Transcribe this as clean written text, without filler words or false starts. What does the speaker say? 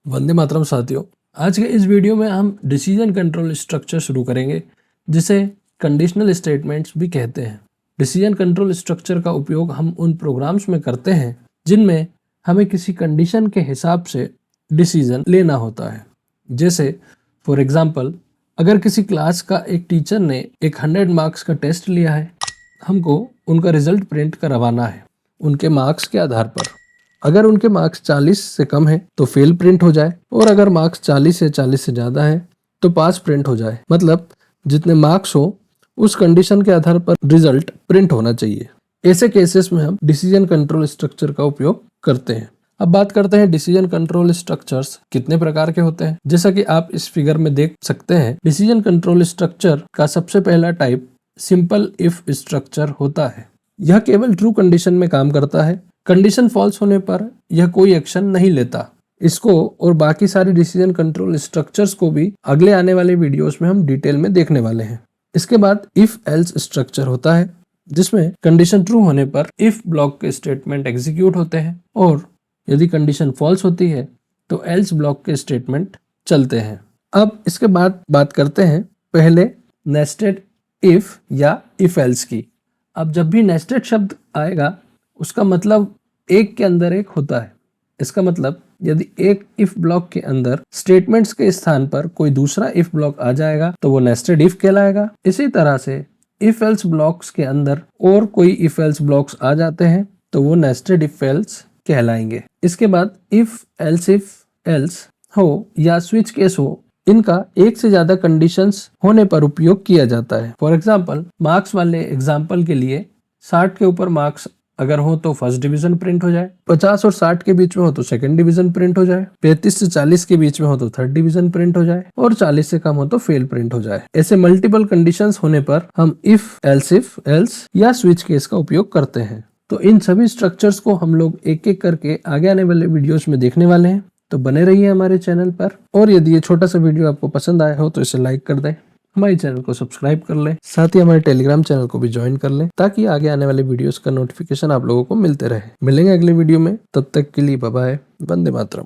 वंदे मातरम साथियों, आज के इस वीडियो में हम डिसीजन कंट्रोल स्ट्रक्चर शुरू करेंगे जिसे कंडीशनल स्टेटमेंट्स भी कहते हैं। डिसीजन कंट्रोल स्ट्रक्चर का उपयोग हम उन प्रोग्राम्स में करते हैं जिनमें हमें किसी कंडीशन के हिसाब से डिसीजन लेना होता है। जैसे फॉर एग्जांपल, अगर किसी क्लास का एक टीचर ने एक 100 मार्क्स का टेस्ट लिया है, हमको उनका रिजल्ट प्रिंट करवाना है उनके मार्क्स के आधार पर। अगर उनके मार्क्स 40 से कम है तो फेल प्रिंट हो जाए, और अगर मार्क्स 40 या 40 से ज़्यादा है तो पास प्रिंट हो जाए। मतलब जितने मार्क्स हो उस कंडीशन के आधार पर रिजल्ट प्रिंट होना चाहिए। ऐसे केसेस में हम डिसीजन कंट्रोल स्ट्रक्चर का उपयोग करते हैं। अब बात करते हैं डिसीजन कंट्रोल स्ट्रक्चर्स कितने प्रकार के होते हैं। जैसा कि आप इस फिगर में देख सकते हैं, डिसीजन कंट्रोल स्ट्रक्चर का सबसे पहला टाइप सिंपल इफ स्ट्रक्चर होता है। यह केवल ट्रू कंडीशन में काम करता है। कंडीशन फॉल्स होने पर यह कोई एक्शन नहीं लेता। इसको और बाकी सारी डिसीजन कंट्रोल स्ट्रक्चर्स को भी अगले आने वाले वीडियोस में हम डिटेल में देखने वाले हैं। इसके बाद इफ एल्स स्ट्रक्चर होता है, जिसमें कंडीशन ट्रू होने पर इफ ब्लॉक के स्टेटमेंट एग्जीक्यूट होते हैं, और यदि कंडीशन फॉल्स होती है तो एल्स ब्लॉक के स्टेटमेंट चलते हैं। अब इसके बाद बात करते हैं पहले नेस्टेड इफ या इफ एल्स की। अब जब भी नेस्टेड शब्द आएगा उसका मतलब एक के अंदर एक होता है। इसका मतलब यदि एक इफ ब्लॉक के अंदर स्टेटमेंट्स के स्थान पर कोई दूसरा इफ ब्लॉक आ जाएगा तो वो नेस्टेड इफ कहलाएगा। इसी तरह से इफ एल्स ब्लॉक्स के अंदर और कोई इफ एल्स ब्लॉक्स आ जाते हैं तो वो नेस्टेड इफ एल्स कहलाएंगे। इसके बाद इफ एल्स हो या स्विच केस हो, इनका एक से ज्यादा कंडीशंस होने पर उपयोग किया जाता है। फॉर एग्जाम्पल, मार्क्स वाले एग्जाम्पल के लिए 60 के ऊपर मार्क्स अगर हो तो फर्स्ट डिवीजन प्रिंट हो जाए, 50 और 60 के बीच में हो तो सेकंड डिवीजन प्रिंट हो जाए, 35 से 40 के बीच में हो तो थर्ड डिवीजन प्रिंट हो जाए, और 40 से कम हो तो फेल प्रिंट हो जाए। ऐसे मल्टीपल कंडीशंस होने पर हम इफ एल्स या स्विच केस का उपयोग करते हैं। तो इन सभी स्ट्रक्चर्स को हम लोग एक एक करके आगे आने वाले वीडियोस में देखने वाले हैं। तो बने रहिए हमारे चैनल पर, और यदि ये छोटा सा वीडियो आपको पसंद आया हो तो इसे लाइक कर दें, हमारे चैनल को सब्सक्राइब कर लें, साथ ही हमारे टेलीग्राम चैनल को भी ज्वाइन कर लें ताकि आगे आने वाले वीडियोस का नोटिफिकेशन आप लोगों को मिलते रहे। मिलेंगे अगले वीडियो में, तब तक के लिए बाय बाय। वंदे मातरम।